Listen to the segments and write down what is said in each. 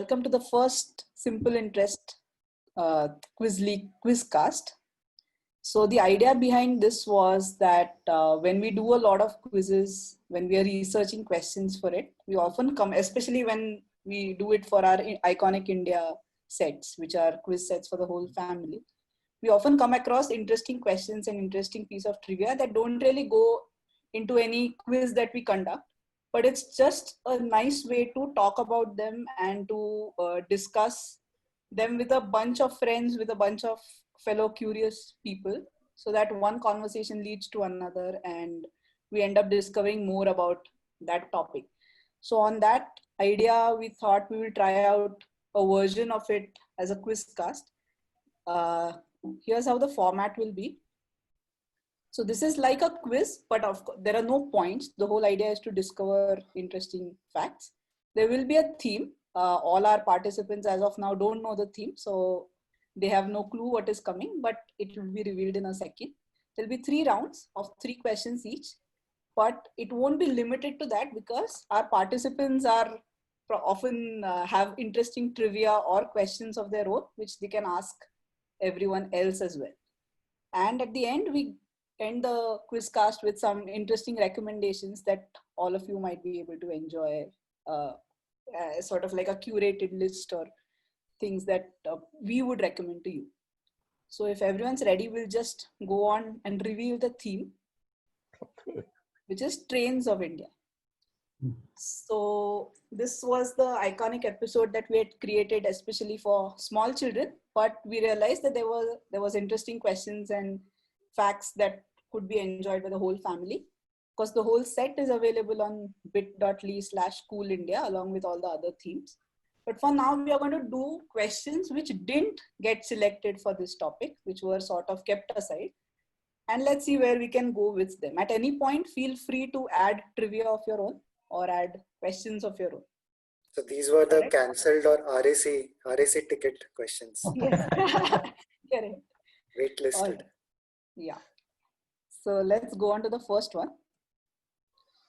welcome to the first Simple Interest Quizcast. So the idea behind this was that when we do a lot of quizzes, when we are researching questions for it, we often come, especially when we do it for our Iconic India sets, which are quiz sets for the whole family, we often come across interesting questions and interesting piece of trivia that don't really go into any quiz that we conduct, but it's just a nice way to talk about them and to discuss them with a bunch of friends, with a bunch of fellow curious people, so that one conversation leads to another and we end up discovering more about that topic. So on that idea, we thought we will try out a version of it as a quizcast. Here's how the format will be. So this is like a quiz, but of course there are no points. The whole idea is to discover interesting facts. There will be a theme. All our participants as of now don't know the theme, so they have no clue what is coming, but it will be revealed in a second. There'll be 3 rounds of 3 questions each, but it won't be limited to that because our participants are often have interesting trivia or questions of their own, which they can ask everyone else as well. And at the end, we end the quizcast with some interesting recommendations that all of you might be able to enjoy, sort of like a curated list or things that we would recommend to you. So if everyone's ready, we'll just go on and reveal the theme, which is Trains of India. So this was the iconic episode that we had created especially for small children, but we realized that there was interesting questions and facts that could be enjoyed by the whole family, because the whole set is available on bit.ly/coolindia along with all the other themes. But for now, we are going to do questions which didn't get selected for this topic, which were sort of kept aside. And let's see where we can go with them. At any point, feel free to add trivia of your own or add questions of your own. So these were the cancelled or RAC ticket questions. Yes. Correct. Waitlisted. Yeah. So let's go on to the first one.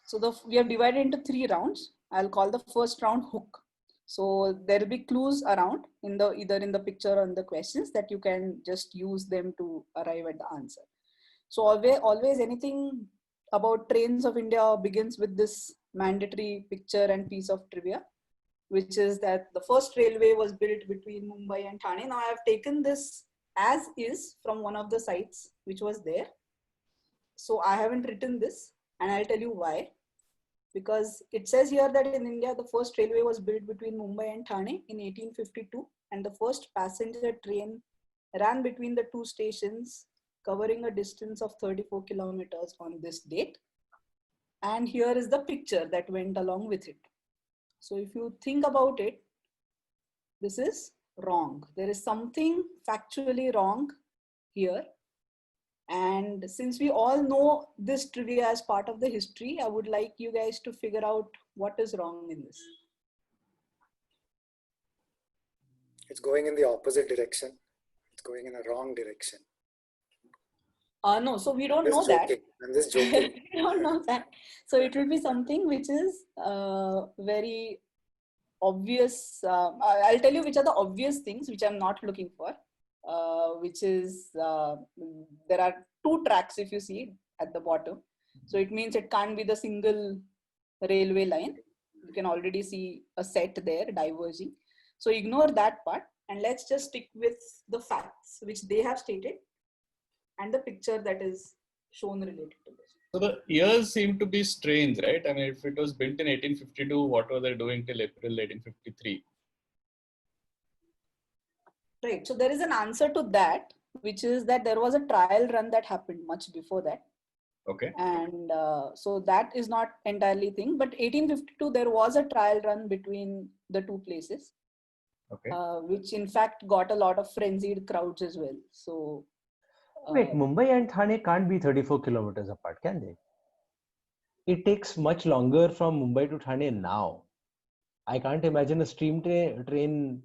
So we have divided into 3 rounds. I'll call the first round hook. So there will be clues around either in the picture or in the questions that you can just use them to arrive at the answer. So always anything about Trains of India begins with this mandatory picture and piece of trivia, which is that the first railway was built between Mumbai and Thane. Now I have taken this as is from one of the sites which was there. So I haven't written this, and I'll tell you why. Because it says here that in India, the first railway was built between Mumbai and Thane in 1852, and the first passenger train ran between the 2 stations, covering a distance of 34 kilometers on this date. And here is the picture that went along with it. So if you think about it, this is wrong. There is something factually wrong here. And since we all know this trivia as part of the history, I would like you guys to figure out what is wrong in this. It's going in the opposite direction. It's going in a wrong direction. No, so we don't know that. I'm just joking. We don't know that. So it will be something which is very obvious. I'll tell you which are the obvious things which I'm not looking for. Which is, there are 2 tracks if you see at the bottom. So it means it can't be the single railway line. You can already see a set there diverging. So ignore that part and let's just stick with the facts which they have stated and the picture that is shown related to this. So the years seem to be strange, right? I mean, if it was built in 1852, what were they doing till April 1853? Right. So there is an answer to that, which is that there was a trial run that happened much before that. Okay. And so that is not entirely thing, but 1852, there was a trial run between the 2 places, okay. Which in fact got a lot of frenzied crowds as well. So wait, Mumbai and Thane can't be 34 kilometers apart, can they? It takes much longer from Mumbai to Thane now. I can't imagine a steam train.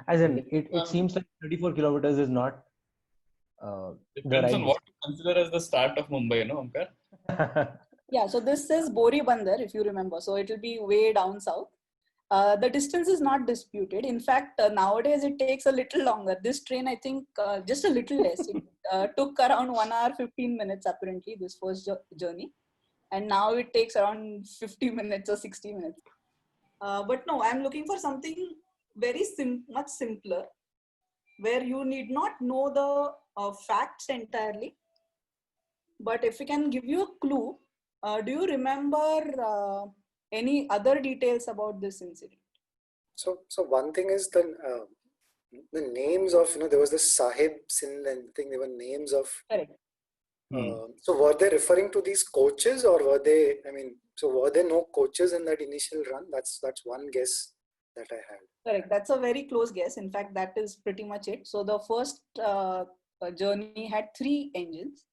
As in, it seems like 34 kilometers is not depends on what you consider as the start of Mumbai, no, Omkar? Yeah, so this is Bori Bandar, if you remember. So it will be way down south. The distance is not disputed. In fact, nowadays it takes a little longer. This train, I think, just a little less. It took around 1 hour 15 minutes apparently, this first journey, and now it takes around 50 minutes or 60 minutes. But no, I'm looking for something very much simpler, where you need not know the facts entirely. But if we can give you a clue, do you remember any other details about this incident? So one thing is the names of, there was this Sahib Sindh, and I think there were names of. Correct. So were they referring to these coaches, or were they? So were there no coaches in that initial run? That's one guess that I had. Correct. That's a very close guess. In fact, that is pretty much it. So the first journey had 3 engines,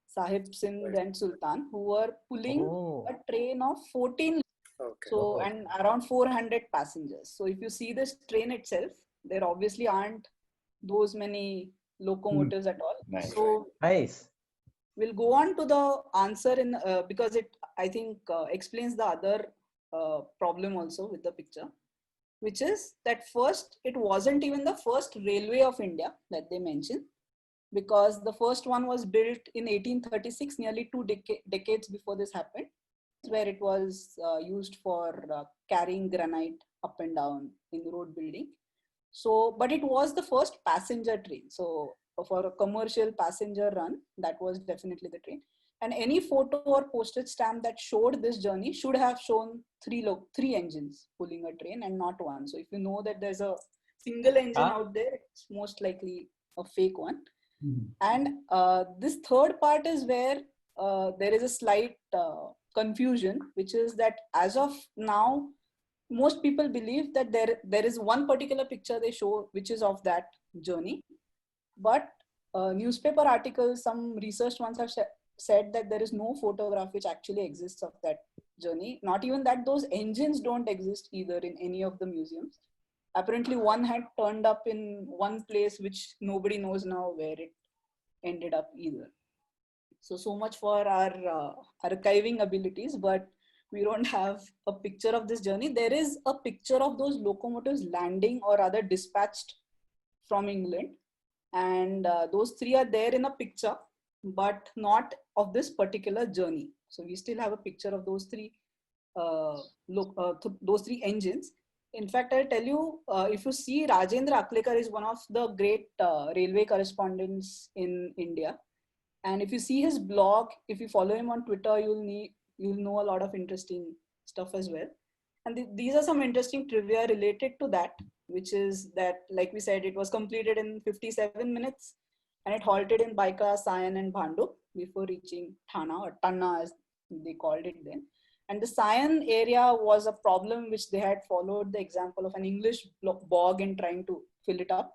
Sahib Sindh and Sultan, who were pulling a train of 14. Okay. So and around 400 passengers. So if you see this train itself, there obviously aren't those many locomotives at all. Nice. So Nice. we'll go on to the answer in because it, I think, explains the other problem also with the picture, which is that first, it wasn't even the first railway of India that they mentioned, because the first one was built in 1836, nearly 2 decades before this happened, where it was used for carrying granite up and down in road building. So, but it was the first passenger train. So for a commercial passenger run, that was definitely the train. And any photo or postage stamp that showed this journey should have shown 3 engines pulling a train and not 1. So if you know that there's a single engine out there, it's most likely a fake one. And this third part is where there is a slight confusion, which is that as of now, most people believe that there is one particular picture they show which is of that journey, but newspaper articles, some research ones have said that there is no photograph which actually exists of that journey. Not even that, those engines don't exist either in any of the museums. Apparently one had turned up in one place which nobody knows now where it ended up either. So much for our archiving abilities, but we don't have a picture of this journey. There is a picture of those locomotives landing, or rather dispatched from England. And those 3 are there in a picture, but not of this particular journey. So we still have a picture of those 3 engines. In fact, I'll tell you, if you see, Rajendra Aklekar is one of the great railway correspondents in India. And if you see his blog, if you follow him on Twitter, you'll know a lot of interesting stuff as well. And these are some interesting trivia related to that, which is that, like we said, it was completed in 57 minutes and it halted in Baika, Sion and Bhandup before reaching Thana, or Tanna as they called it then. And the Sion area was a problem which they had followed the example of an English bog in trying to fill it up.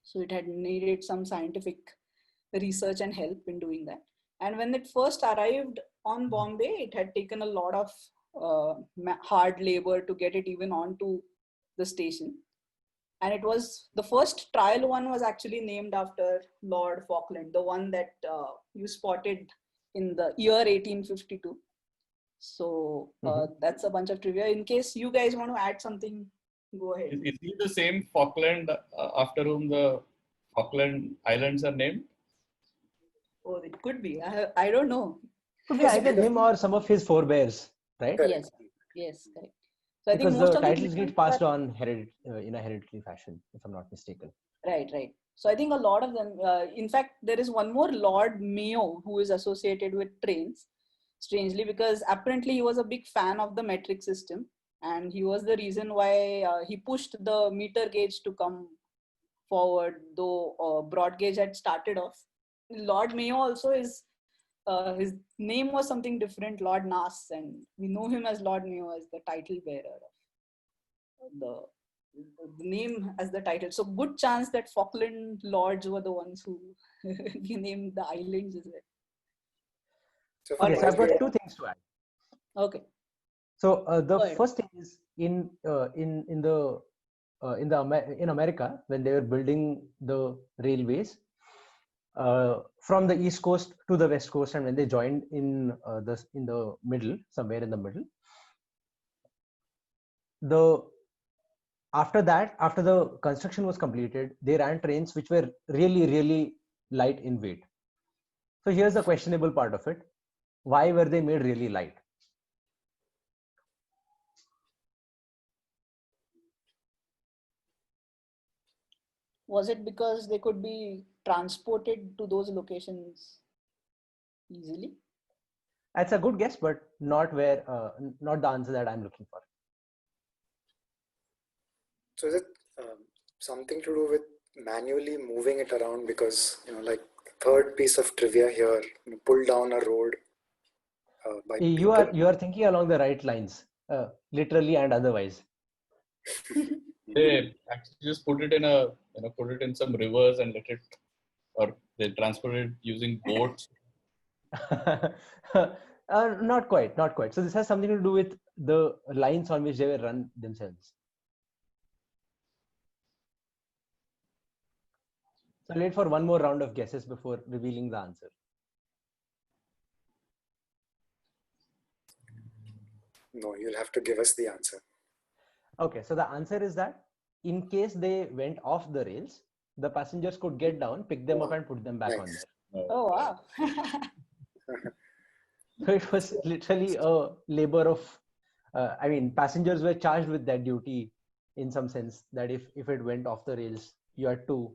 So it had needed some scientific research and help in doing that. And when it first arrived on Bombay, it had taken a lot of hard labor to get it even onto the station. And it was, the first trial one was actually named after Lord Falkland, the one that you spotted in the year 1852. So that's a bunch of trivia. In case you guys want to add something, go ahead. Is he the same Falkland after whom the Falkland Islands are named? Oh, it could be. I don't know. Could be either him or some of his forebears, right? Yes, yes, correct. So I because think most the of titles get passed on in a hereditary fashion, if I'm not mistaken. Right. So I think a lot of them, in fact, there is one more Lord Mayo who is associated with trains, strangely, because apparently he was a big fan of the metric system. And he was the reason why he pushed the meter gauge to come forward, though broad gauge had started off. Lord Mayo also is, his name was something different, Lord Nass, and we know him as Lord Mayo as the title bearer of the name as the title. So good chance that Falkland Lords were the ones who named the islands as well. So Yes, I've got 2 things to add. Okay. So the first thing is in America, when they were building the railways from the East Coast to the West Coast, and when they joined in the middle, somewhere in the middle, the after that, after the construction was completed, they ran trains which were really, really light in weight. So here's the questionable part of it. Why were they made really light? Was it because they could be transported to those locations easily? That's a good guess, but not not the answer that I'm looking for. So is it something to do with manually moving it around? Because, like third piece of trivia here, pull down a road by You people. are thinking along the right lines, literally and otherwise. They actually just put it in some rivers and let it, or they transport it using boats. Not quite, not quite. So this has something to do with the lines on which they were run themselves. So I'll wait for one more round of guesses before revealing the answer. No, you'll have to give us the answer. Okay, so the answer is that in case they went off the rails, the passengers could get down, pick them up and put them back on Nice. there. Oh, wow. So it was literally a labor of, passengers were charged with that duty in some sense, that if it went off the rails, you had to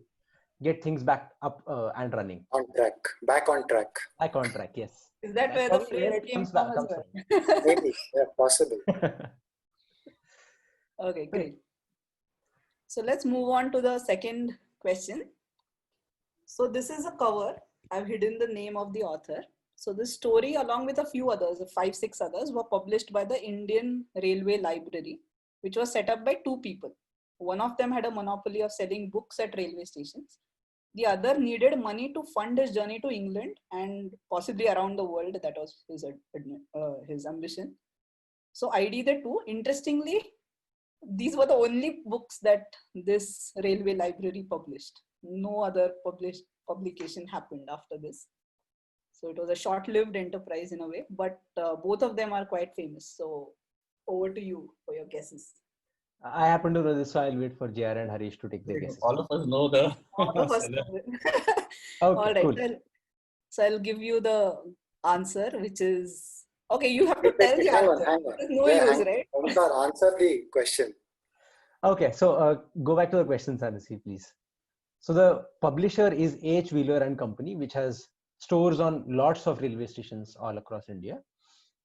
get things back up and running. On track, back on track. Back on track, yes. Is that That's where the probably phrase it came comes from as well? Maybe, yeah, possible. Okay, great. So let's move on to the second question. So this is a cover. I've hidden the name of the author. So this story, along with a few others, 5-6 others, were published by the Indian Railway Library, which was set up by two people. One of them had a monopoly of selling books at railway stations. The other needed money to fund his journey to England and possibly around the world. That was his ambition. So ID the two. Interestingly, these were the only books that this railway library published. No other publication happened after this. So it was a short-lived enterprise in a way, but both of them are quite famous. So over to you for your guesses. I happen to know this, so I'll wait for JR and Harish to take the guesses. All of us know the. All of us know it. Okay, all right. cool. So I'll give you the answer, which is okay. You have to tell the Hang answer. on. There's no use, right? Omkar, answer the question. Okay, so go back to the questions, Anasi, please. So the publisher is A.H. Wheeler and Company, which has stores on lots of railway stations all across India.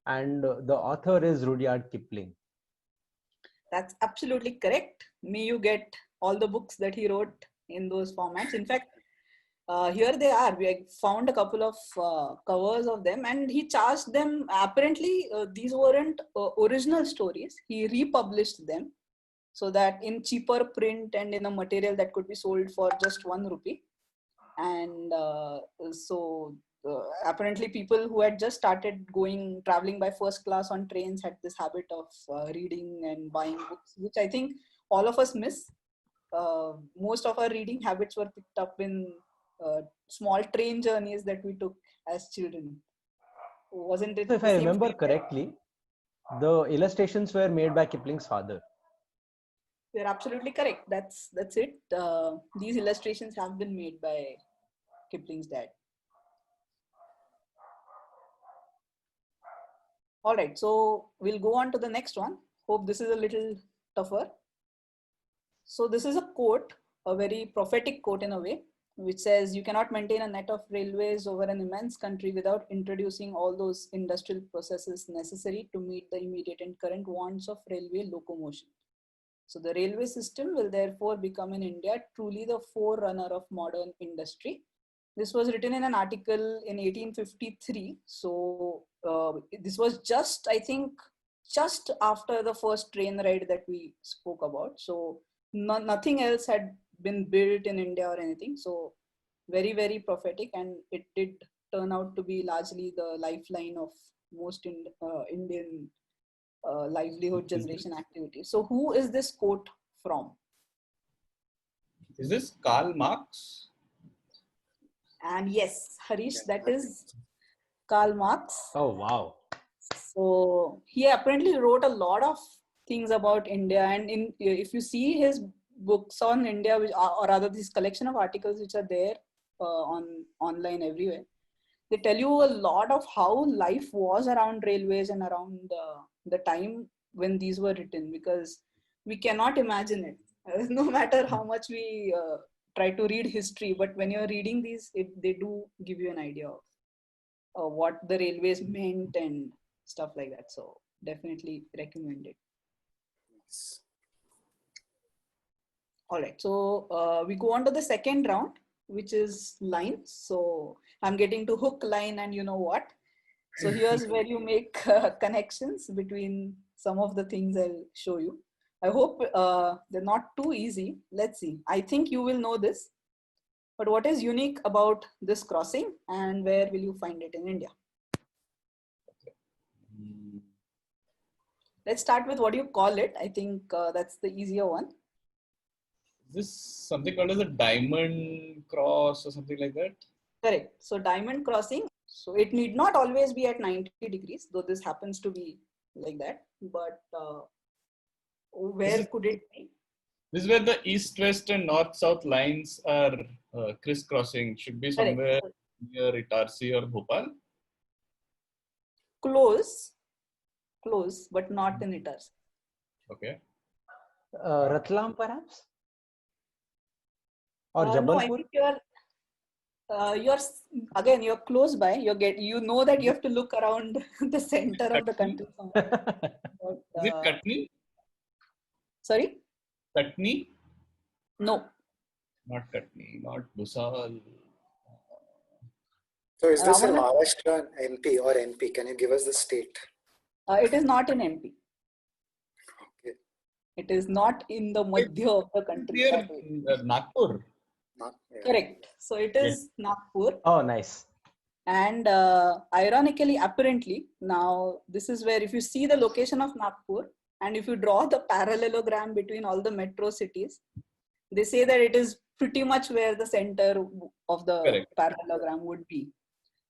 And the author is Rudyard Kipling. That's absolutely correct. May you get all the books that he wrote in those formats. In fact, here they are. We found a couple of covers of them, and he charged them. Apparently, these weren't original stories. He republished them so that in cheaper print and in a material that could be sold for just ₹1. And apparently people who had just started traveling by first class on trains had this habit of reading and buying books, which I think all of us miss. Most of our reading habits were picked up in small train journeys that we took as children. Wasn't it? So if I remember correctly, the illustrations were made by Kipling's father. You're absolutely correct. That's it. These illustrations have been made by Kipling's dad. All right, so we'll go on to the next one. Hope this is a little tougher. So this is a quote, a very prophetic quote in a way, which says, "You cannot maintain a net of railways over an immense country without introducing all those industrial processes necessary to meet the immediate and current wants of railway locomotion. So the railway system will therefore become in India truly the forerunner of modern industry." This was written in an article in 1853. So this was just, I think, just after the first train ride that we spoke about. So nothing else had been built in India or anything. So very, very prophetic, and it did turn out to be largely the lifeline of most Indian livelihood generation activities. So who is this quote from? Is this Karl Marx? And yes, Harish, that is Karl Marx. Oh, wow. So he apparently wrote a lot of things about India. And if you see his books on India, or rather this collection of articles which are there online everywhere, they tell you a lot of how life was around railways and around the time when these were written, because we cannot imagine it. No matter how much we try to read history, but when you're reading these, they do give you an idea of what the railways meant and stuff like that. So definitely recommend it. Yes. All right, so we go on to the second round, which is lines. So I'm getting to hook, line, and you know what. So here's where you make connections between some of the things I'll show you. I hope they're not too easy. Let's see. I think you will know this. But what is unique about this crossing, and where will you find it in India? Let's start with what you call it. I think that's the easier one. Is this something called as a diamond cross or something like that? Correct. So diamond crossing. So it need not always be at 90 degrees, though this happens to be like that. But where could it be? This is where the east, west, and north, south lines are crisscrossing. Should be somewhere near Itarsi or Bhopal. Close, but not in Itarsi. Okay. Ratlam, perhaps? Or Jabalpur? No, I think you're close by. You know that you have to look around the center of the country. But, is it Katni? Sorry? Katni? No. Not Katni, not Bhusal. So is this in Maharashtra, MP or NP? Can you give us the state? It is not in MP. Okay. It is not in the Madhya of the country. Here, Nagpur. Correct. So it is Nagpur. Oh, nice. And ironically, apparently, now this is where if you see the location of Nagpur and if you draw the parallelogram between all the metro cities, they say that it is pretty much where the center of the parallelogram would be.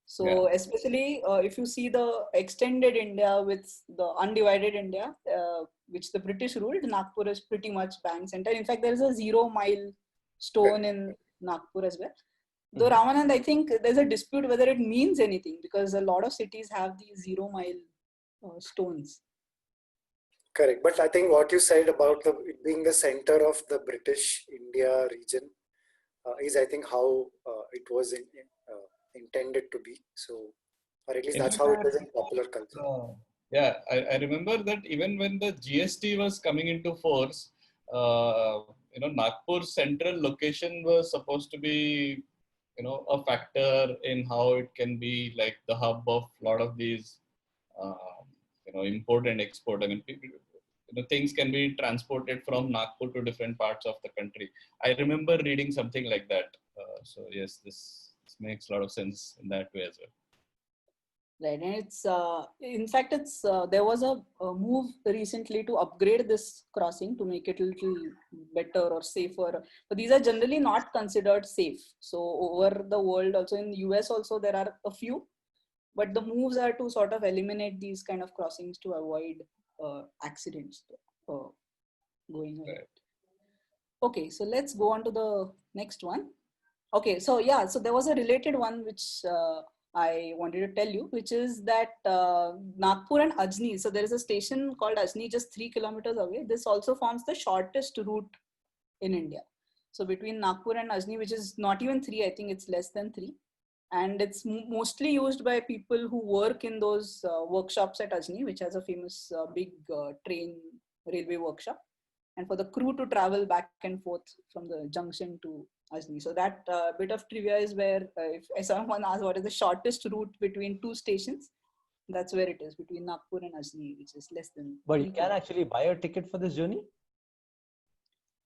So especially if you see the extended India with the undivided India, which the British ruled, Nagpur is pretty much bang center. In fact, there is a 0 mile stone in Nagpur as well. Though Ramanand, I think there's a dispute whether it means anything, because a lot of cities have these 0 mile stones. Correct. But I think what you said about it being the center of the British India region is, I think, how it was intended to be. So, or at least that's how it is in popular culture. Yeah, I remember that even when the GST was coming into force, Nagpur's central location was supposed to be, a factor in how it can be like the hub of a lot of these, import and export. I mean, things can be transported from Nagpur to different parts of the country. I remember reading something like that. So yes, this makes a lot of sense in that way as well. Right, and it's in fact there was a move recently to upgrade this crossing to make it a little better or safer. But these are generally not considered safe. So over the world, also in the US, also there are a few, but the moves are to sort of eliminate these kind of crossings to avoid accidents going ahead. Right. Okay, so let's go on to the next one. Okay, so yeah, so there was a related one which I wanted to tell you, which is that Nagpur and Ajni, so there is a station called Ajni just 3 kilometers away. This also forms the shortest route in India. So between Nagpur and Ajni, which is not even 3, I think it's less than 3. And it's mostly used by people who work in those workshops at Ajni, which has a famous big train railway workshop. And for the crew to travel back and forth from the junction to Ajni. So that bit of trivia is where if someone asks what is the shortest route between 2 stations, that's where it is, between Nagpur and Ajni, which is less than. But you can actually buy a ticket for this journey?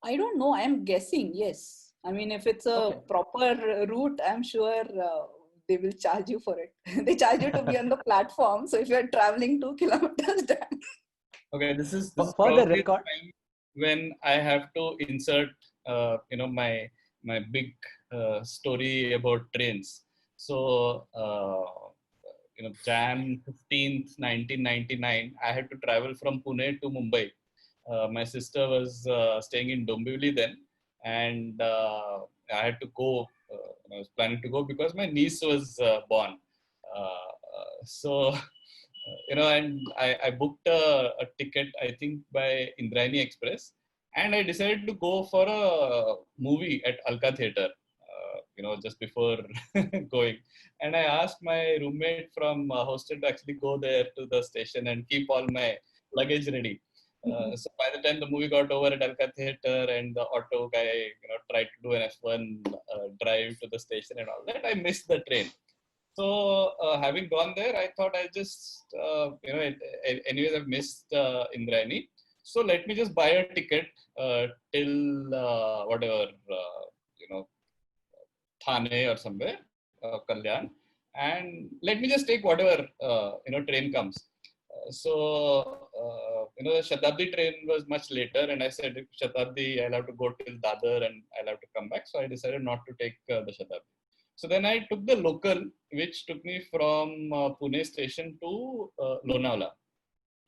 I don't know. I'm guessing, yes. I mean, if it's a proper route, I'm sure they will charge you for it. They charge you to be on the platform. So if you're traveling 2 kilometers down. Okay, this is for the record. When I have to insert, my big story about trains. So, Jan 15th, 1999, I had to travel from Pune to Mumbai. My sister was staying in Dombivli then, and I had to go. I was planning to go because my niece was born. So, and I booked a ticket, I think, by Indrayani Express, and I decided to go for a movie at Alka Theatre, just before going. And I asked my roommate from hostel to actually go there to the station and keep all my luggage ready. So by the time the movie got over at Alka Theatre and the auto guy, tried to do an F1 drive to the station and all that, I missed the train. So having gone there, I thought I just, anyways, I've missed Indrayani. So let me just buy a ticket till whatever, Thane or somewhere, Kalyan, and let me just take whatever train comes. The Shatabdi train was much later, and I said, if Shatabdi, I'll have to go till Dadar and I'll have to come back. So I decided not to take the Shatabdi. So then I took the local, which took me from Pune station to Lonavala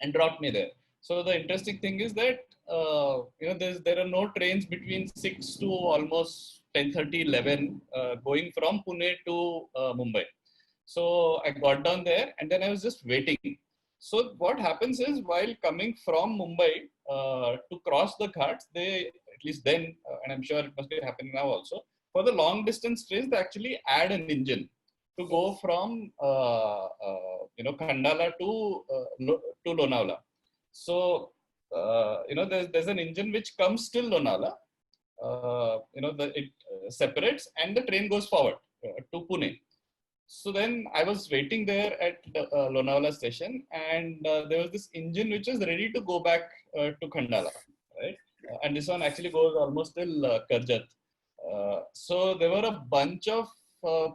and dropped me there. So the interesting thing is that there are no trains between 6 to almost 10:30, 11 going from Pune to Mumbai. So I got down there and then I was just waiting. So what happens is, while coming from Mumbai to cross the ghats, they, at least then, and I'm sure it must be happening now also, for the long distance trains, they actually add an engine to go from Khandala to Lonavala. So there's an engine which comes till Lonavala. It separates and the train goes forward to Pune. So then I was waiting there at Lonavala station, and there was this engine which was ready to go back to Khandala, right? And this one actually goes almost till Karjat. So there were a bunch of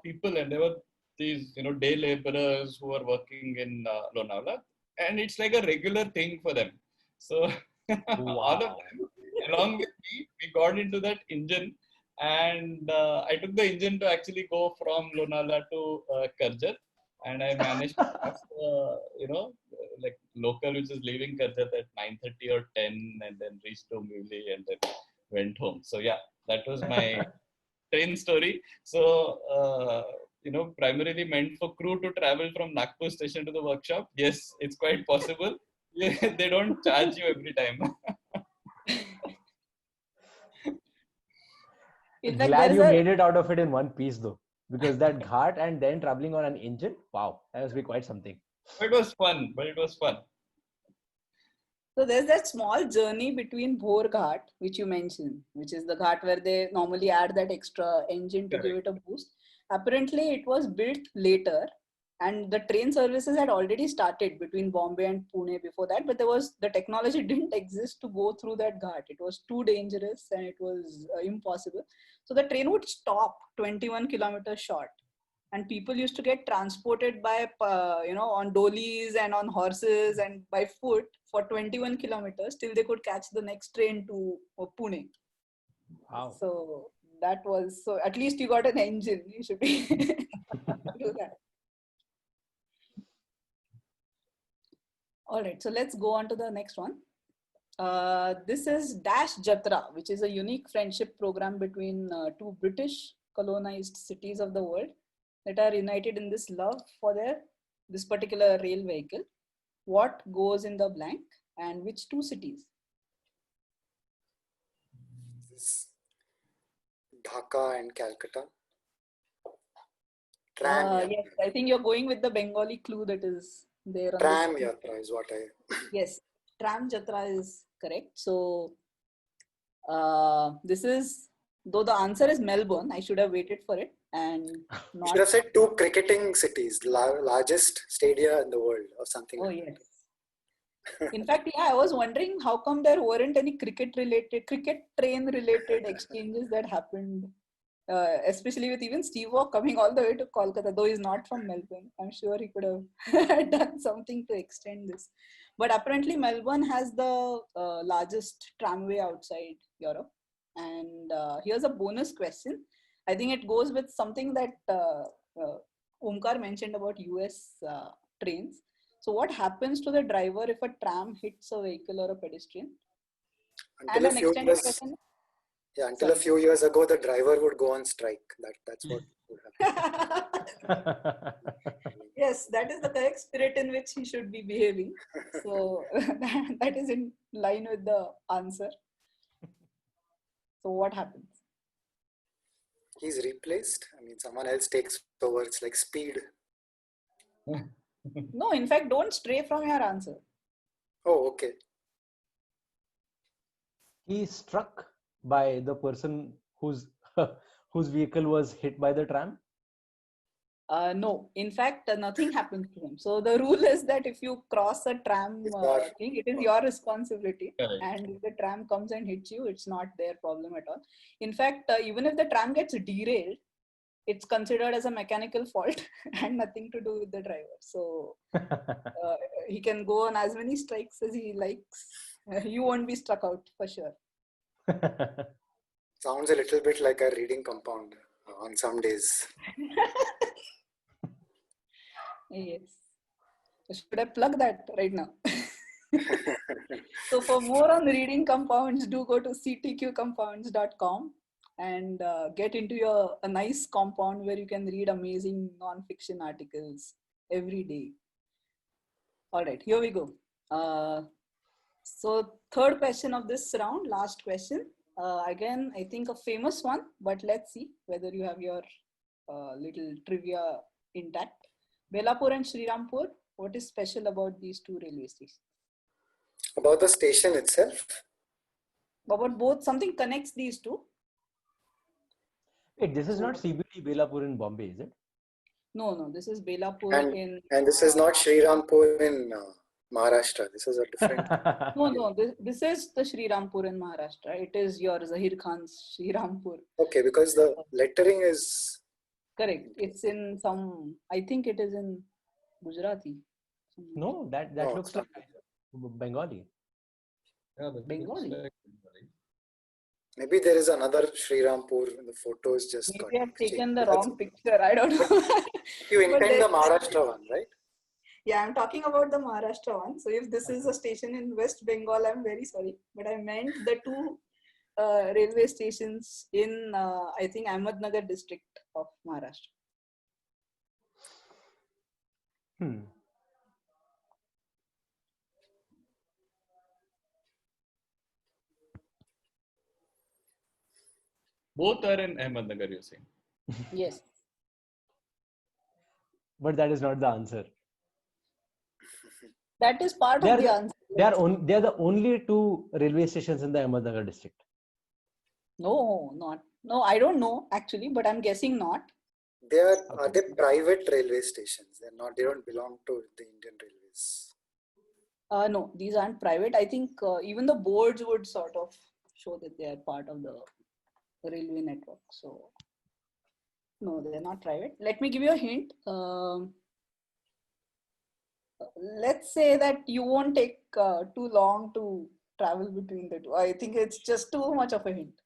people, and there were these, day laborers who were working in Lonavala, and it's like a regular thing for them. So all of them, along with me, we got into that engine, and I took the engine to actually go from Lonavala to Karjat, and I managed to pass, like local, which is leaving Karjat at 9:30 or 10, and then reached Dombivli and then went home. So yeah, that was my train story. So, primarily meant for crew to travel from Nagpur station to the workshop. Yes, it's quite possible. They don't charge you every time. In fact, Glad there is you a made it out of it in one piece though, because that ghat and then traveling on an engine, wow, that must be quite something. But it was fun. So there's that small journey between Bhor Ghat, which you mentioned, which is the ghat where they normally add that extra engine to give it a boost. Apparently, it was built later, and the train services had already started between Bombay and Pune before that. But the technology didn't exist to go through that ghat. It was too dangerous and it was impossible. So the train would stop 21 kilometers short, and people used to get transported by on dollies and on horses and by foot for 21 kilometers till they could catch the next train to Pune. Wow. So that was, so at least you got an engine. You should be do that. All right, so let's go on to the next one. This is Dash Jatra, which is a unique friendship program between two British colonized cities of the world that are united in this love for this particular rail vehicle. What goes in the blank, and which two cities? This Dhaka and Calcutta. Tram Yes, I think you're going with the Bengali clue that is there on Tram the Yatra is what I. Yes, Tram Jatra is correct. So this is, though the answer is Melbourne, I should have waited for it and You not. should have said two cricketing cities, largest stadia in the world, or something. Oh like yes. In fact, yeah, I was wondering how come there weren't any cricket train related exchanges that happened, especially with even Steve Waugh coming all the way to Kolkata, though he's not from Melbourne. I'm sure he could have done something to extend this. But apparently Melbourne has the largest tramway outside Europe. And here's a bonus question. I think it goes with something that Omkar mentioned about US trains. So what happens to the driver if a tram hits a vehicle or a pedestrian? And Until a an few extended years, question. yeah, until a Sorry. few years ago, the driver would go on strike. That's what would happen. Yes, that is the correct spirit in which he should be behaving. So that is in line with the answer. So what happens? He's replaced. I mean, someone else takes over. It's like speed. No, in fact, don't stray from your answer. Oh, okay. He's struck by the person whose whose vehicle was hit by the tram. No, in fact, nothing happens to him. So the rule is that if you cross a tram thing, it is your responsibility. Correct. And if the tram comes and hits you, it's not their problem at all. In fact, even if the tram gets derailed, it's considered as a mechanical fault and nothing to do with the driver. So he can go on as many strikes as he likes. You won't be struck out for sure. Sounds a little bit like a reading compound on some days. Yes. Should I plug that right now? So for more on reading compounds, do go to ctqcompounds.com and get into a nice compound where you can read amazing non-fiction articles every day. All right, here we go. So third question of this round, last question. Again, I think a famous one, but let's see whether you have your little trivia intact. Belapur and Srirampur, what is special about these two railway stations? About the station itself? About both, something connects these two. Wait, this is not CBT Belapur in Bombay, is it? No, this is Belapur and this is not Srirampur in Maharashtra. This is a different. No, this is the Srirampur in Maharashtra. It is your Zahir Khan's Srirampur. Okay, because the lettering is. Correct. It's in some, I think it is in Gujarati. No, that No, looks it's like not. Bengali. Yeah, that Bengali? looks like Bengali. Maybe there is another Srirampur in the photos just got. Maybe I've taken the That's wrong picture. I don't know. You But intend the Maharashtra one, right? Yeah, I'm talking about the Maharashtra one. So if this is a station in West Bengal, I'm very sorry. But I meant the two railway stations in, I think, Ahmednagar district of Maharashtra. Both are in Ahmednagar, you're saying? Yes. But that is not the answer. That is part of the answer. They are the only two railway stations in the Ahmednagar district. No, not. No, I don't know actually, but I'm guessing not. Are they private railway stations? They're not. They don't belong to the Indian Railways. No, these aren't private. I think even the boards would sort of show that they are part of the railway network. So no, they're not private. Let me give you a hint. Let's say that you won't take too long to travel between the two. I think it's just too much of a hint.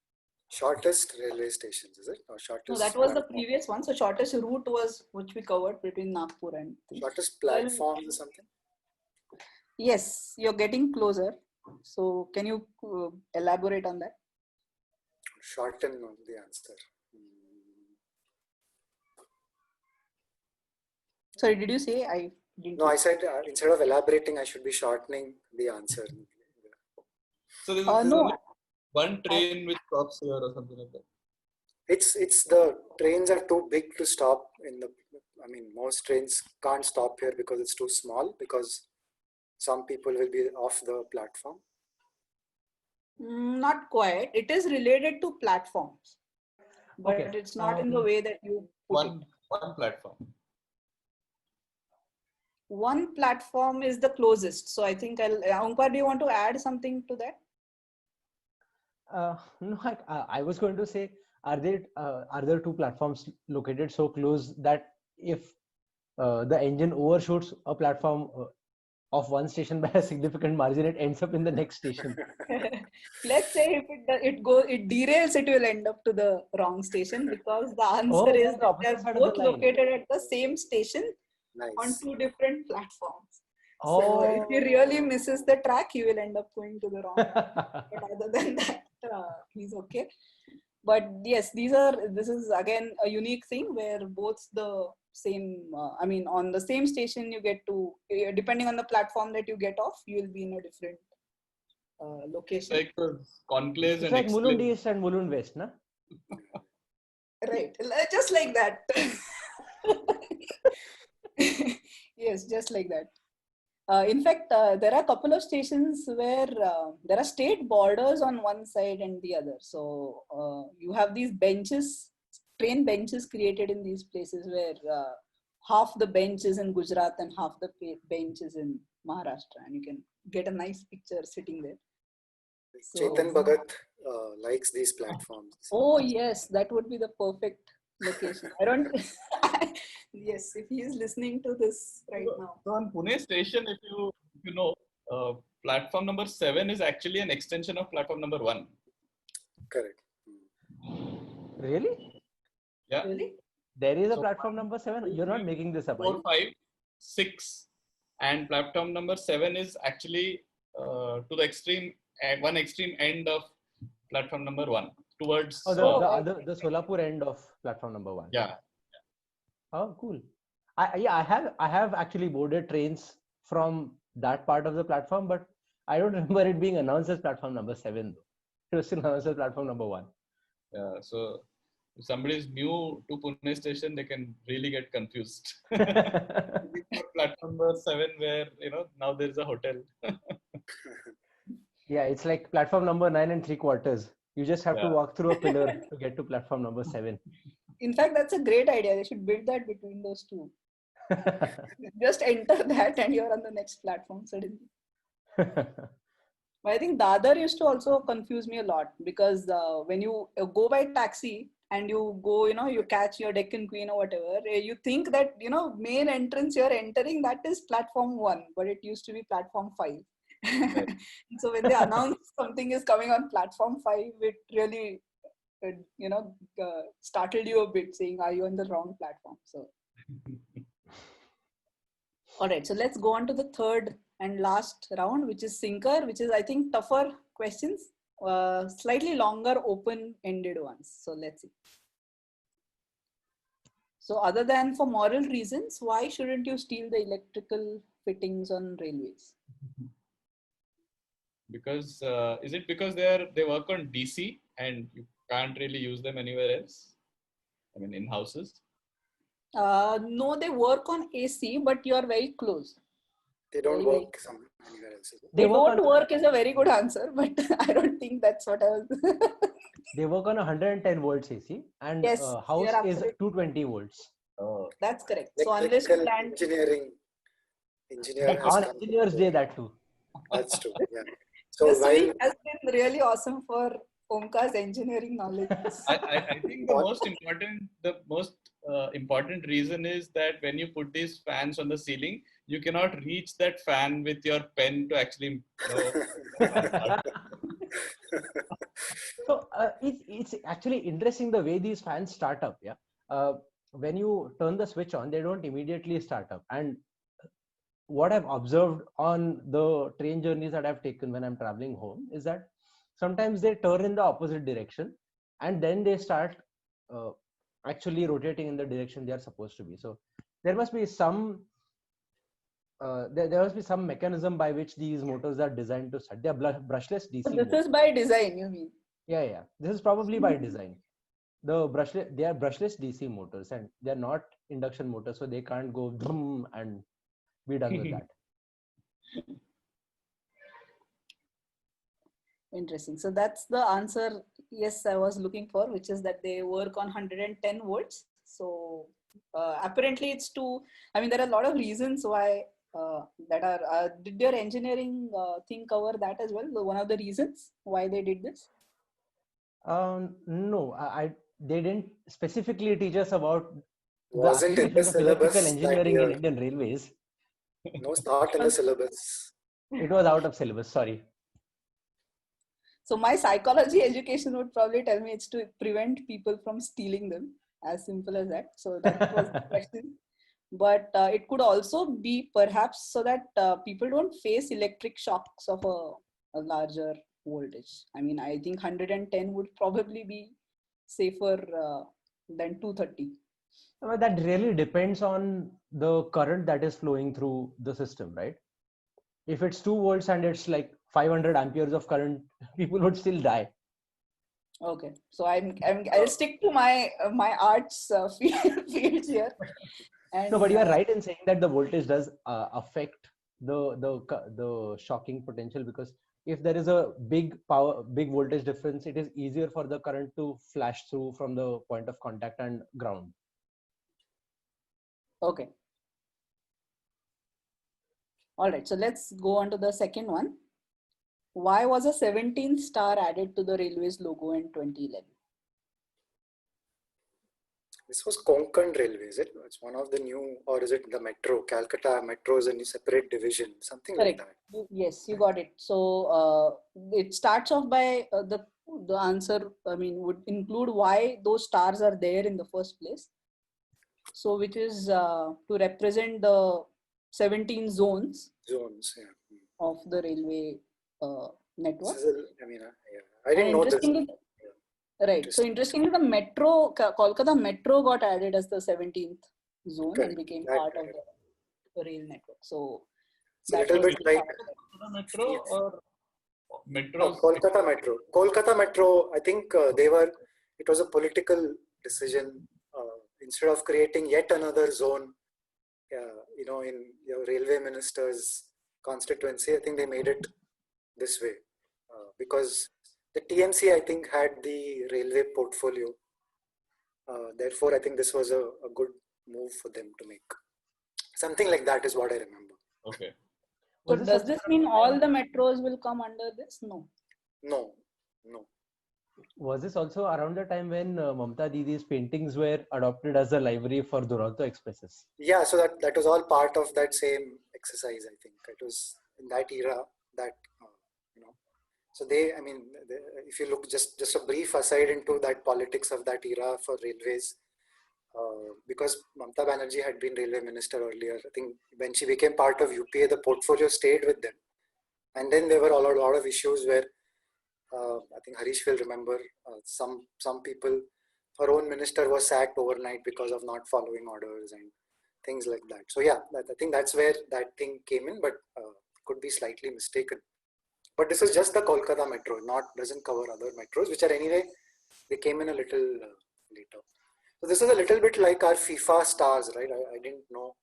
Shortest railway stations, is it? Or shortest? No, that was the previous one. So shortest route was which we covered between Nagpur and. Shortest platforms or something? Yes, you're getting closer. So can you elaborate on that? Shorten the answer. Sorry, did you say I didn't? No, I said instead of elaborating, I should be shortening the answer. So this is no. One train which stops here or something like that. It's the trains are too big to stop in the. I mean, most trains can't stop here because it's too small. Because some people will be off the platform. Not quite. It is related to platforms, but it's not in the way that you put it. One platform. One platform is the closest. So I think Onkar, do you want to add something to that? No, I was going to say, are there two platforms located so close that if the engine overshoots a platform of one station by a significant margin, it ends up in the next station? Let's say if it derails, it will end up to the wrong station, because the answer is that they're both located at the same station on two different platforms. So if he Oh. really misses the track, he will end up going to the wrong. But other than that, he's okay. But yes, this is again a unique thing where both the same, on the same station you get to, depending on the platform that you get off, you will be in a different It's location. like conclaves It's and like Mulund exclaves. East and Mulund West, na? Right, just like that. Yes, just like that. In fact, there are a couple of stations where there are state borders on one side and the other. So you have these benches, train benches created in these places where half the bench is in Gujarat and half the bench is in Maharashtra, and you can get a nice picture sitting there. Chetan Bhagat likes these platforms. Oh yes, that would be the perfect location. I don't. Yes, if he is listening to this right now. So on Pune station, if you know, platform number 7 is actually an extension of platform number 1. Correct. Really? Yeah. Really? There is a So platform number 7? You're not making this up, are 4, you? 5, 6, and platform number 7 is actually to the extreme, one extreme end of platform number 1 towards. Oh, the Solapur end of platform number 1. Yeah. Oh, cool. I have actually boarded trains from that part of the platform, but I don't remember it being announced as platform number 7 though. It was still announced as platform number 1. Yeah. So if somebody is new to Pune station, they can really get confused. Platform number 7, where now there is a hotel. Yeah, it's like platform number 9 and 3/4. You just have to Yeah. walk through a pillar to get to platform number 7. In fact, that's a great idea. They should build that between those two. Just enter that and you're on the next platform suddenly. But I think Dadar used to also confuse me a lot because when you go by taxi and you go, you catch your Deccan Queen or whatever, you think that, main entrance you're entering, that is platform 1, but it used to be platform 5. Right. So when they announce something is coming on platform 5, it really, startled you a bit, saying, are you on the wrong platform? So. All right, so let's go on to the third and last round, which is Sinker, which is, I think, tougher questions, slightly longer open-ended ones. So let's see. So other than for moral reasons, why shouldn't you steal the electrical fittings on railways? Because is it because they work on DC and you can't really use them anywhere else? I mean, in houses. No, they work on AC, but you are very close. They don't work anywhere else. They don't work is a very good answer, but I don't think that's what I was. They work on 110 volts AC and Yes, house is 220 volts. Oh, that's correct. So unless you plan engineer has on come engineer's day, that too. That's true. Yeah. So this week has been really awesome for Omkar's engineering knowledge. I think the most important reason is that when you put these fans on the ceiling, you cannot reach that fan with your pen to actually. So it's actually interesting the way these fans start up. Yeah, when you turn the switch on, they don't immediately start up. And what I've observed on the train journeys that I've taken when I'm traveling home is that sometimes they turn in the opposite direction and then they start actually rotating in the direction they are supposed to be. So there must be some there must be some mechanism by which these motors are designed to start. They are brushless DC. So this is by design, you mean? Yeah. This is probably by design. They are brushless DC motors and they are not induction motors, so they can't go boom and be done with that. Interesting. So that's the answer. Yes, I was looking for, which is that they work on 110 volts. So apparently it's there are a lot of reasons why that are. Did your engineering thing cover that as well? One of the reasons why they did this? No, they didn't specifically teach us about wasn't the in the application of electrical syllabus engineering in Indian Railways. No, it's not in the syllabus. It was out of syllabus. Sorry. So my psychology education would probably tell me it's to prevent people from stealing them. As simple as that. So that was the question. but it could also be perhaps so that people don't face electric shocks of a larger voltage. I mean, I think 110 would probably be safer than 230. Well, that really depends on the current that is flowing through the system, right? If it's 2 volts and it's like 500 amperes of current, people would still die. Okay, so I'll stick to my my arts fields here. And No, but you are right in saying that the voltage does affect the shocking potential, because if there is a big voltage difference, it is easier for the current to flash through from the point of contact and ground. Okay. All right, so let's go on to the second one. Why was a 17th star added to the railway's logo in 2011? This was Konkan Railway, is it? It's one of the new, or is it the Metro? Calcutta Metro is a new separate division, something Correct. like that. Yes, you got it. So it starts off by the answer, I mean, would include why those stars are there in the first place. So which is to represent the 17 zones of the railway network. I didn't know this. Right. So interestingly, the Metro, Kolkata Metro got added as the 17th zone. Correct. And became part of the rail network. So it's a little bit like Metro or Metro. Kolkata Metro. Kolkata Metro. I think it was a political decision. Instead of creating yet another zone, in your railway minister's constituency, I think they made it this way because the TMC, I think, had the railway portfolio. Therefore, I think this was a good move for them to make. Something like that is what I remember. Okay. So does this mean all the metros will come under this? No. No. Was this also around the time when Mamta Didi's paintings were adopted as a library for Duronto Expresses? Yeah, so that was all part of that same exercise, I think. It was in that era that, So if you look just a brief aside into that politics of that era for railways, because Mamta Banerjee had been railway minister earlier, I think when she became part of UPA, the portfolio stayed with them. And then there were a lot of issues where I think Harish will remember some people, her own minister was sacked overnight because of not following orders and things like that. So yeah, I think that's where that thing came in, but could be slightly mistaken. But this is just the Kolkata Metro, doesn't cover other metros, which are anyway, they came in a little later. So this is a little bit like our FIFA stars, right? I didn't know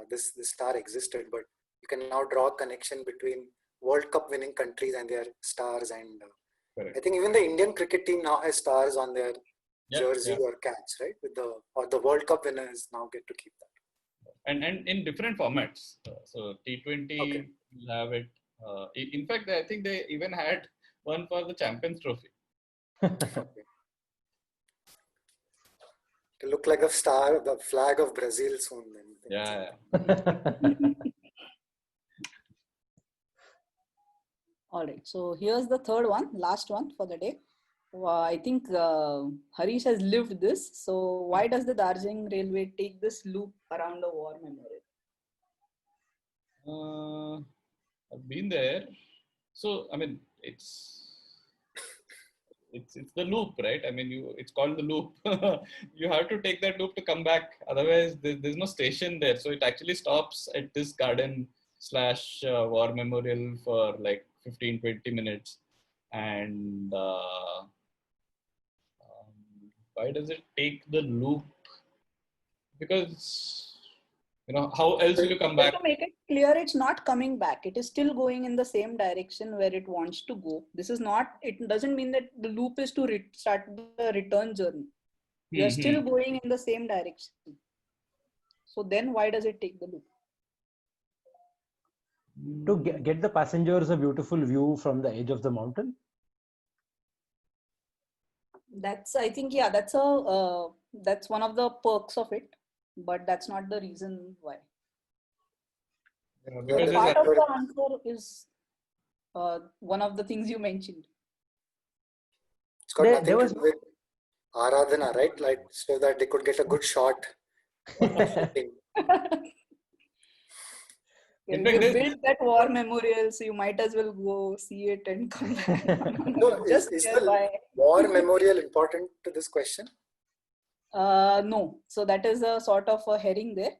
this star existed, but you can now draw a connection between World Cup winning countries and their stars. And I think even the Indian cricket team now has stars on their jersey or caps, right? Or the World Cup winners now get to keep that. And in different formats. So T20 will have it. In fact, I think they even had one for the Champions Trophy. To look like the flag of Brazil soon. Then. Yeah. All right. So here's the third one, last one for the day. I think Harish has lived this. So why does the Darjeeling Railway take this loop around the war memorial? I've been there. So, I mean, it's the loop, right? I mean, it's called the loop. You have to take that loop to come back. Otherwise, there's no station there. So it actually stops at this garden / war memorial for like 15-20 minutes. And why does it take the loop? Because how else will you come back? To make it clear, it's not coming back. It is still going in the same direction where it wants to go. This is not, it doesn't mean that the loop is to start the return journey. You are still going in the same direction. So then why does it take the loop? To get the passengers a beautiful view from the edge of the mountain? That's, I think, yeah, that's one of the perks of it. But that's not the reason why. Because part of the answer is one of the things you mentioned. It's got nothing to do with Aradhana, right? Like so that they could get a good shot Thing. In You fact, built that war memorial, so you might as well go see it and come back. No, Just is the nearby. war memorial important to this question? No. So that is a sort of a herring there.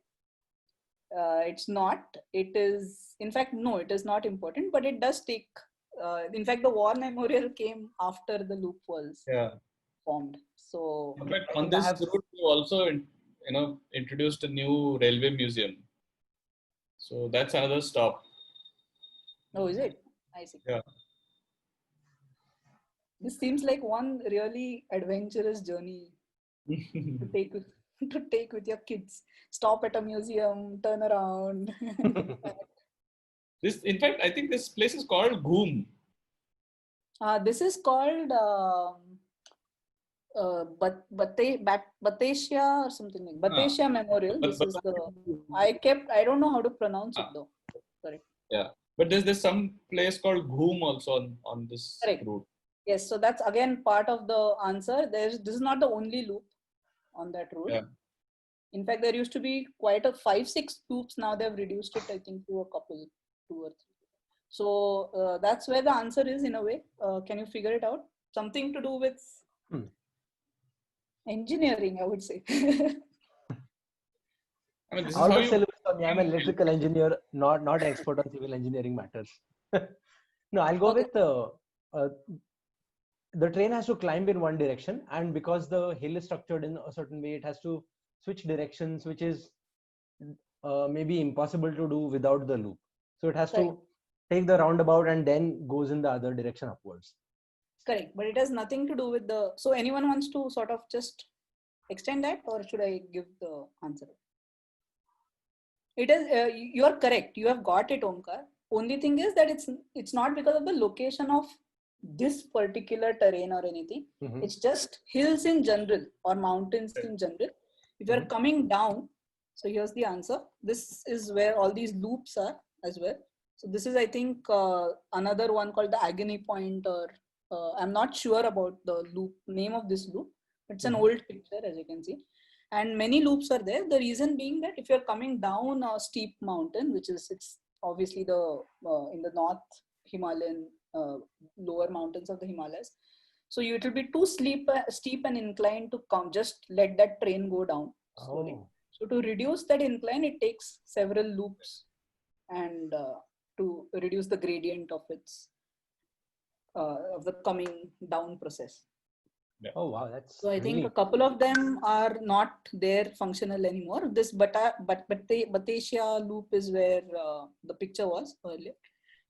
It's not. It is, in fact, no, it is not important, but it does take. In fact, the war memorial came after the loop was yeah. formed. So In fact, I on think I this have- route, we also introduced a new railway museum. So that's another stop. oh, is it? I see. Yeah. This seems like one really adventurous journey to take with, to take with your kids. Stop at a museum, turn around. This, in fact, I think this place is called Ghoom. This is called Batesia or something like Batesia Memorial. This is the I don't know how to pronounce it though. Sorry. Yeah, but there's some place called Ghoom also on this Correct. route. Yes, so that's again part of the answer. This is not the only loop on that route. Yeah. In fact, there used to be quite a 5-6 loops. Now they've reduced it, I think, to a couple, 2 or 3. So that's where the answer is in a way. Can you figure it out? Something to do with engineering, I would say. I mean, this is Out how of you. syllabus for me, I'm an electrical engineer, not an expert on civil engineering matters. No, I'll go Okay. with the train has to climb in one direction, and because the hill is structured in a certain way, it has to switch directions, which is maybe impossible to do without the loop. So it has Correct. to take the roundabout and then goes in the other direction upwards. Correct, but it has nothing to do with the. So anyone wants to sort of just extend that, or should I give the answer? It is. You are correct. You have got it, Omkar. Only thing is that it's not because of the location of this particular terrain or anything. Mhm. It's just hills in general or mountains in general. If you are coming down, so here's the answer. This is where all these loops are as well. So this is, I think, another one called the agony point, or I'm not sure about the loop name of this loop. It's an old picture, as you can see, and many loops are there. The reason being that if you're coming down a steep mountain, which is it's obviously the in the North Himalayan lower mountains of the Himalayas, so it will be too steep and inclined to come. Just let that train go down slowly. Oh. So to reduce that incline, it takes several loops, and to reduce the gradient of its of the coming down process. Oh wow, that's So I think really a couple of them are not there functional anymore. This Batesia loop is where the picture was earlier.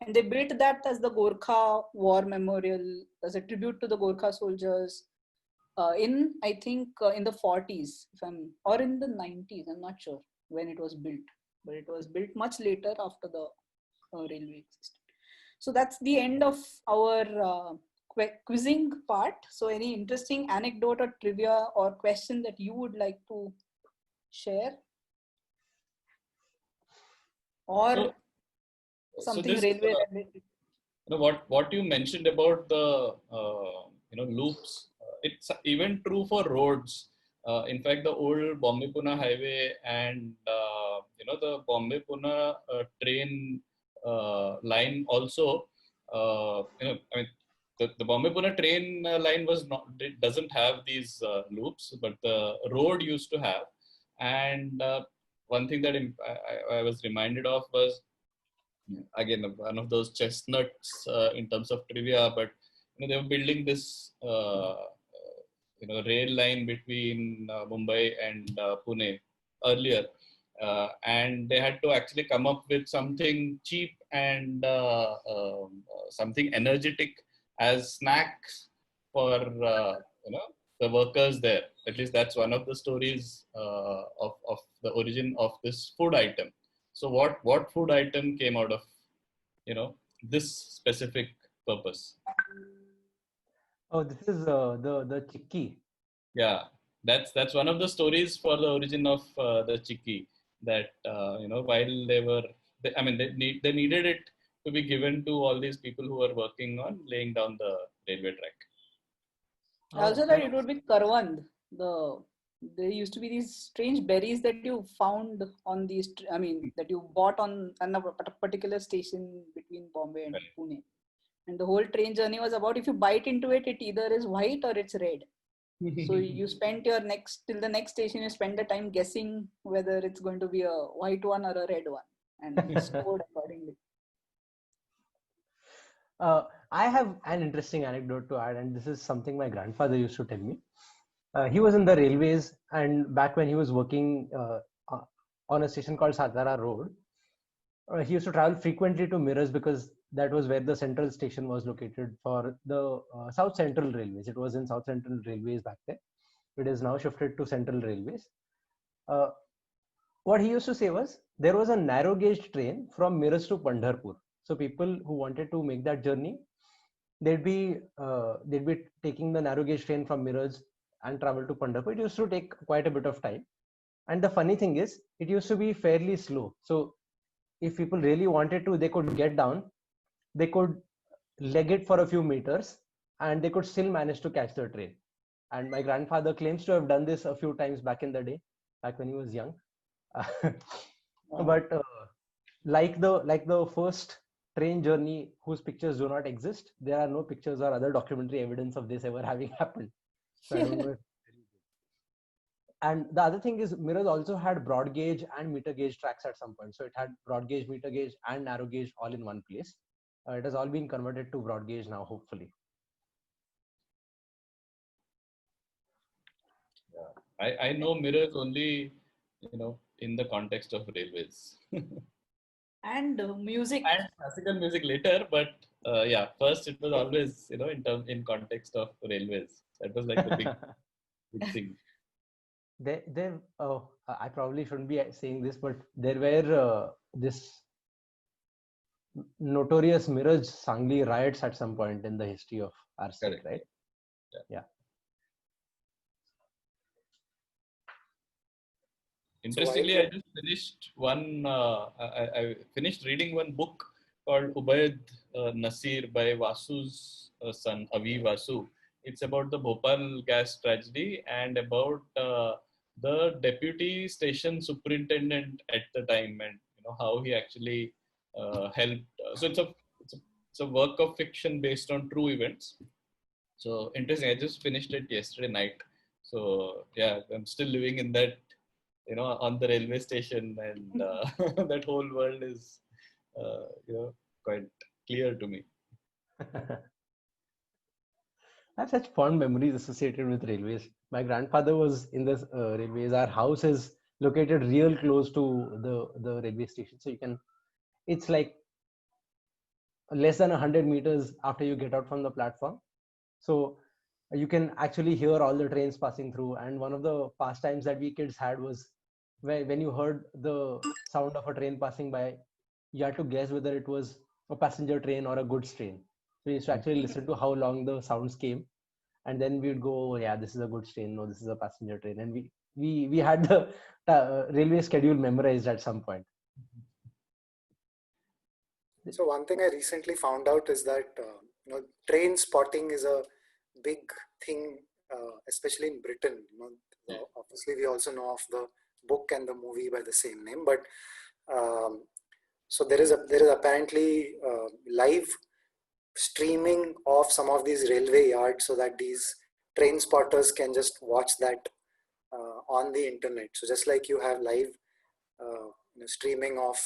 And they built that as the Gorkha War Memorial, as a tribute to the Gorkha soldiers in, I think, in the 40s, or in the 90s, I'm not sure when it was built. But it was built much later after the railway existed. So that's the end of our quizzing part. So any interesting anecdote or trivia or question that you would like to share? Or something railway related? What you mentioned about the loops, it's even true for roads. In fact, the old Bombay-Pune highway and the Bombay-Pune train line also. The Bombay-Pune train line doesn't have these loops, but the road used to have. And one thing that I was reminded of was, again, one of those chestnuts in terms of trivia, but they were building this rail line between Mumbai and Pune earlier, and they had to actually come up with something cheap and something energetic as snacks for the workers there. At least that's one of the stories of the origin of this food item. So what food item came out of this specific purpose? Oh, this is the chikki. Yeah, that's one of the stories for the origin of the chikki. That while they needed it to be given to all these people who were working on laying down the railway track. I also thought it would be karwand, the there used to be these strange berries that you found on these, I mean, that you bought on a particular station between Bombay and Pune. And the whole train journey was about, if you bite into it, it either is white or it's red. So you spent your till the next station, you spend the time guessing whether it's going to be a white one or a red one, and stored accordingly. I have an interesting anecdote to add, and this is something my grandfather used to tell me. He was in the railways, and back when he was working on a station called Satara Road, he used to travel frequently to Mirrors because that was where the central station was located for the South Central Railways. It was in South Central Railways back then. It is now shifted to Central Railways. What he used to say was there was a narrow gauge train from Mirrors to Pandharpur. So people who wanted to make that journey, they'd be taking the narrow gauge train from Mirrors and travel to Pandharpur. It used to take quite a bit of time. And the funny thing is, it used to be fairly slow. So if people really wanted to, they could get down, they could leg it for a few meters, and they could still manage to catch the train. And my grandfather claims to have done this a few times back in the day, back when he was young. But like the first train journey whose pictures do not exist, there are no pictures or other documentary evidence of this ever having happened. So I don't know if and the other thing is, Mirrors also had broad gauge and meter gauge tracks at some point. So it had broad gauge, meter gauge, and narrow gauge all in one place. It has all been converted to broad gauge now, hopefully. Yeah. I know Mirrors only, in the context of railways. And music. And classical music later, but yeah, first it was always, in context of railways. That was like the big thing. I probably shouldn't be saying this, but there were this notorious Mirrors Sangli riots at some point in the history of our state, right? Yeah. Interestingly, I just finished I finished reading one book called Ubaid Nasir by Vasu's son, Avi Vasu. It's about the Bhopal gas tragedy and about the deputy station superintendent at the time, and how he actually helped. So it's a work of fiction based on true events. So interesting. I just finished it yesterday night. So yeah, I'm still living in that, on the railway station, and that whole world is, quite clear to me. I have such fond memories associated with railways. My grandfather was in the railways. Our house is located real close to the railway station. So it's like less than 100 meters after you get out from the platform. So you can actually hear all the trains passing through. And one of the pastimes that we kids had was when you heard the sound of a train passing by, you had to guess whether it was a passenger train or a goods train. So we used to actually listen to how long the sounds came, and then we'd go, yeah, this is a goods train, no, this is a passenger train, and we had the railway schedule memorized at some point. So one thing I recently found out is that train spotting is a big thing, especially in Britain. Obviously we also know of the book and the movie by the same name, but so there is apparently live streaming of some of these railway yards so that these train spotters can just watch that on the internet. So just like you have live streaming of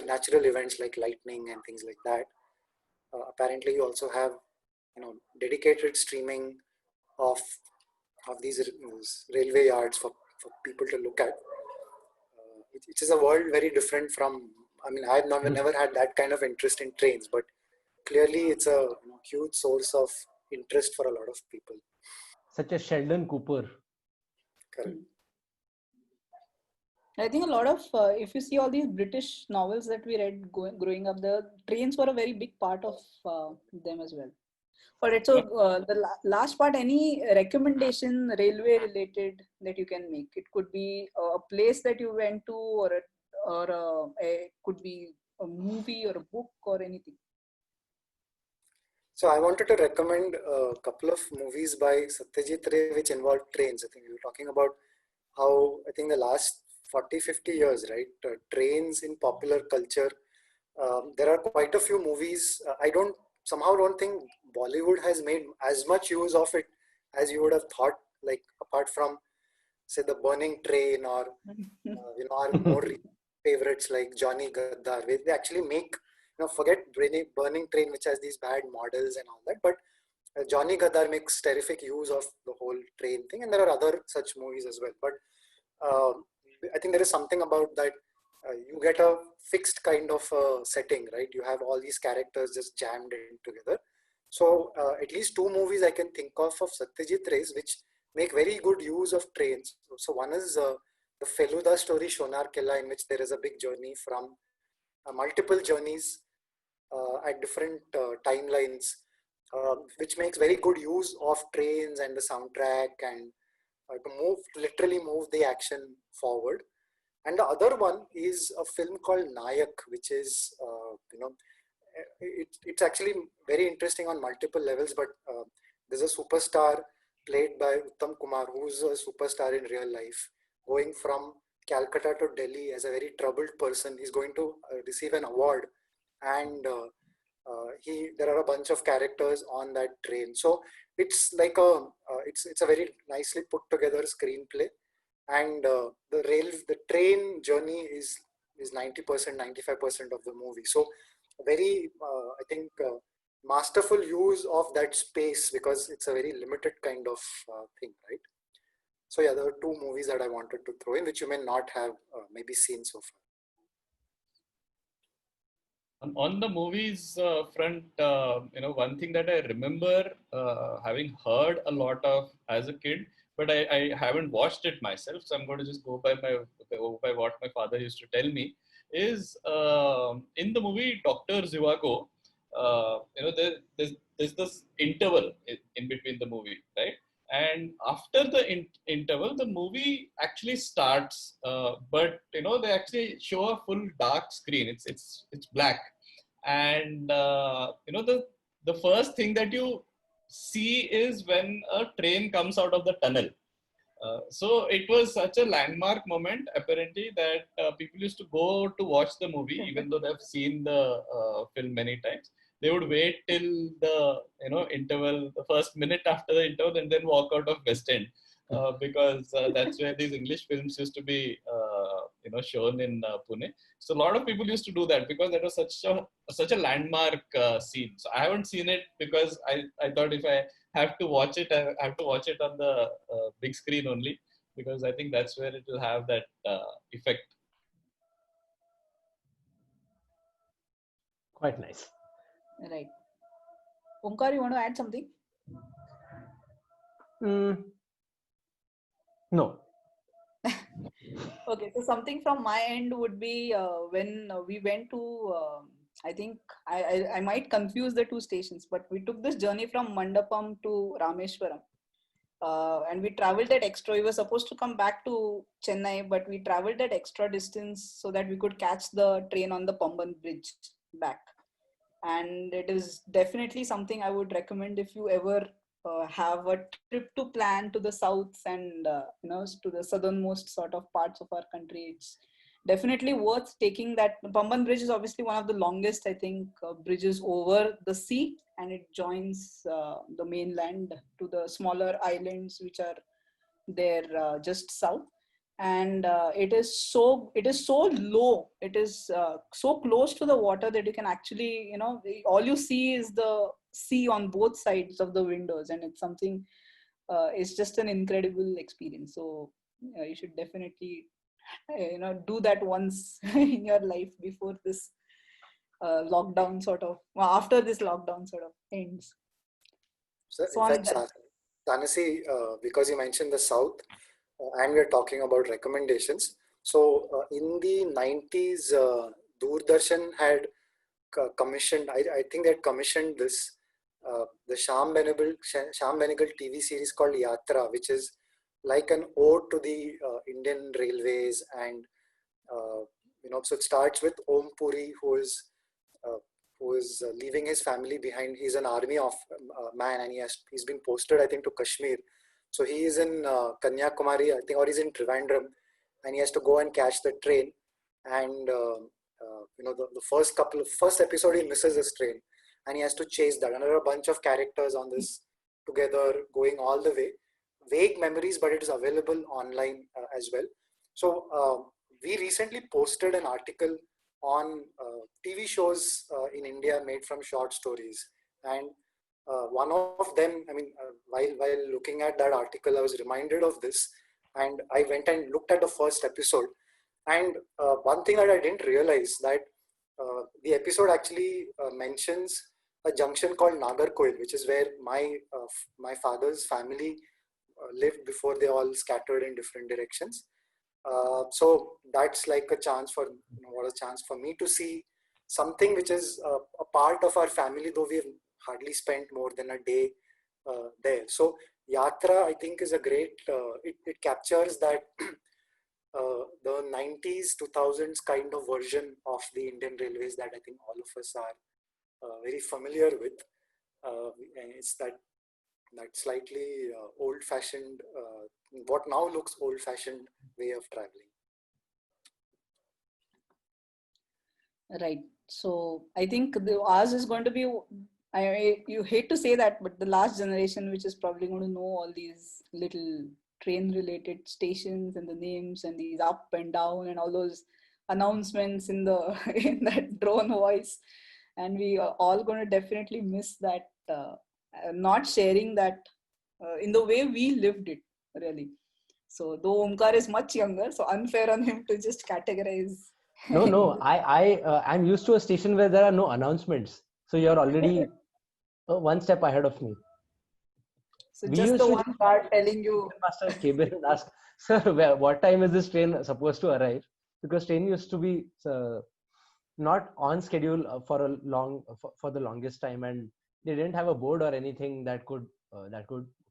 natural events like lightning and things like that, apparently you also have dedicated streaming of these railway yards for people to look at. It is a world very different from, I mean, I've never had that kind of interest in trains, but clearly it's a huge source of interest for a lot of people. Such as Sheldon Cooper. Correct. I think a lot of, if you see all these British novels that we read growing up, the trains were a very big part of them as well. All right, so the last part, any recommendation railway related that you can make? It could be a place that you went to, or could be a movie or a book or anything. So I wanted to recommend a couple of movies by Satyajit Ray which involved trains. I think we were talking about how I think the last 40-50 years, right, trains in popular culture, there are quite a few movies. I don't think Bollywood has made as much use of it as you would have thought, like apart from say the Burning Train or our more favorites like Johnny Gaddar, where they actually make, forget Burning Train, which has these bad models and all that, but Johnny Gaddar makes terrific use of the whole train thing, and there are other such movies as well. But I think there is something about that. You get a fixed kind of setting, right? You have all these characters just jammed in together. So at least two movies I can think of Satyajit Ray's which make very good use of trains. So one is the Feluda story Shonar Killa, in which there is a big journey from multiple journeys at different timelines, which makes very good use of trains and the soundtrack and to literally move the action forward. And the other one is a film called Nayak, which is, it's actually very interesting on multiple levels, but there's a superstar played by Uttam Kumar, who's a superstar in real life, going from Calcutta to Delhi as a very troubled person. He's going to receive an award, and there are a bunch of characters on that train. So it's like it's a very nicely put together screenplay, and the train journey is 90%, 95% of the movie. So very I think masterful use of that space, because it's a very limited kind of thing, right? So yeah, there are two movies that I wanted to throw in, which you may not have maybe seen so far. On the movies front, one thing that I remember having heard a lot of as a kid, but I haven't watched it myself, so I'm going to just go by what my father used to tell me, is in the movie Dr. Zhivago, there's this interval in between the movie, right? And after the interval, the movie actually starts, but they actually show a full dark screen. It's black, and the first thing that you see is when a train comes out of the tunnel. So it was such a landmark moment, apparently, that people used to go to watch the movie, even though they've seen the film many times. They would wait till the interval, the first minute after the interval, and then walk out of West End, because that's where these English films used to be shown in Pune. So a lot of people used to do that because that was such a landmark scene. So I haven't seen it because I thought if I have to watch it, I have to watch it on the big screen only, because I think that's where it will have that effect. Quite nice. Right. Omkar, you want to add something? No. Okay, so something from my end would be when we went to, I think I might confuse the two stations, but we took this journey from Mandapam to Rameshwaram. And we traveled that extra. We were supposed to come back to Chennai, but we traveled that extra distance so that we could catch the train on the Pamban Bridge back. And it is definitely something I would recommend if you ever have a trip to plan to the south and to the southernmost sort of parts of our country. It's definitely worth taking that. Pamban Bridge is obviously one of the longest, I think, bridges over the sea, and it joins the mainland to the smaller islands which are there just south. And it is so low, it is so close to the water that you can actually, all you see is the sea on both sides of the windows, and it's something, it's just an incredible experience. So you should definitely do that once in your life before this lockdown sort of, after this lockdown sort of ends. So in fact, Tanasi, because you mentioned the south, and we're talking about recommendations. So in the 90s, Doordarshan had commissioned, I think they had commissioned this, the Shyam Benegal TV series called Yatra, which is like an ode to the Indian Railways. And, so it starts with Om Puri, who is leaving his family behind. He's an army man, and he's been posted, I think, to Kashmir. So he is in Kanyakumari, I think, or he's in Trivandrum, and he has to go and catch the train. And the first episode, he misses his train, and he has to chase that. And there are a bunch of characters on this together, going all the way. Vague memories, but it is available online as well. So we recently posted an article on TV shows in India made from short stories, and one of them, while looking at that article, I was reminded of this, and I went and looked at the first episode. And one thing that I didn't realize, that the episode actually mentions a junction called Nagarkoil, which is where my father's family lived before they all scattered in different directions. So that's like a chance for me to see something which is a part of our family, though we've hardly spent more than a day there. So Yatra, I think, is a great, it captures that the 90s, 2000s kind of version of the Indian Railways that I think all of us are very familiar with. And it's that slightly old-fashioned, what now looks old-fashioned way of traveling. Right. So I think ours is going to be, you hate to say that, but the last generation, which is probably going to know all these little train-related stations and the names and these up and down and all those announcements in that drone voice. And we are all going to definitely miss that, not sharing that in the way we lived it, really. So though Omkar is much younger, so unfair on him to just categorize. No, I'm used to a station where there are no announcements. So you're already one step ahead of me. So just the one part telling you. Master came in and asked, sir, what time is this train supposed to arrive? Because train used to be not on schedule for the longest time, and they didn't have a board or anything that could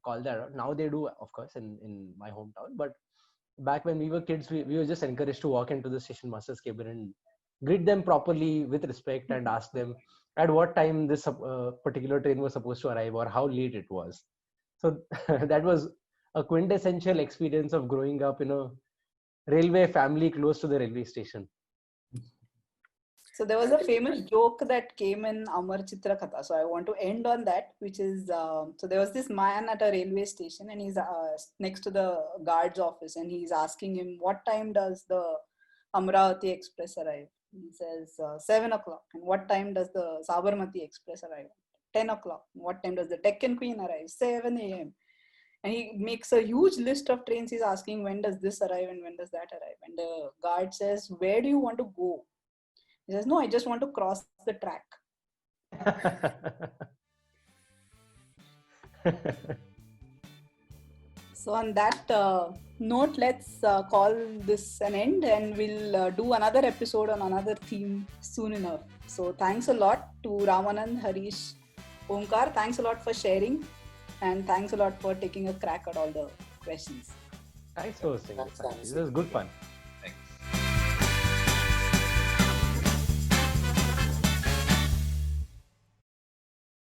call that out. Now they do, of course, in my hometown. But back when we were kids, we were just encouraged to walk into the station master's cabin and greet them properly with respect and ask them at what time this particular train was supposed to arrive or how late it was. So that was a quintessential experience of growing up in a railway family close to the railway station. So there was a famous joke that came in Amar Chitra Katha. So I want to end on that, which is, so there was this man at a railway station, and he's next to the guard's office, and he's asking him, what time does the Amravati Express arrive? He says 7 o'clock. And what time does the Sabarmati Express arrive? 10 o'clock. What time does the Deccan Queen arrive? 7 a.m. And he makes a huge list of trains. He's asking, when does this arrive and when does that arrive? And the guard says, where do you want to go? He says, no, I just want to cross the track. So on that note, let's call this an end, and we'll do another episode on another theme soon enough. So thanks a lot to Ramanand, Harish, Omkar. Thanks a lot for sharing, and thanks a lot for taking a crack at all the questions. Thanks for hosting. This was good fun.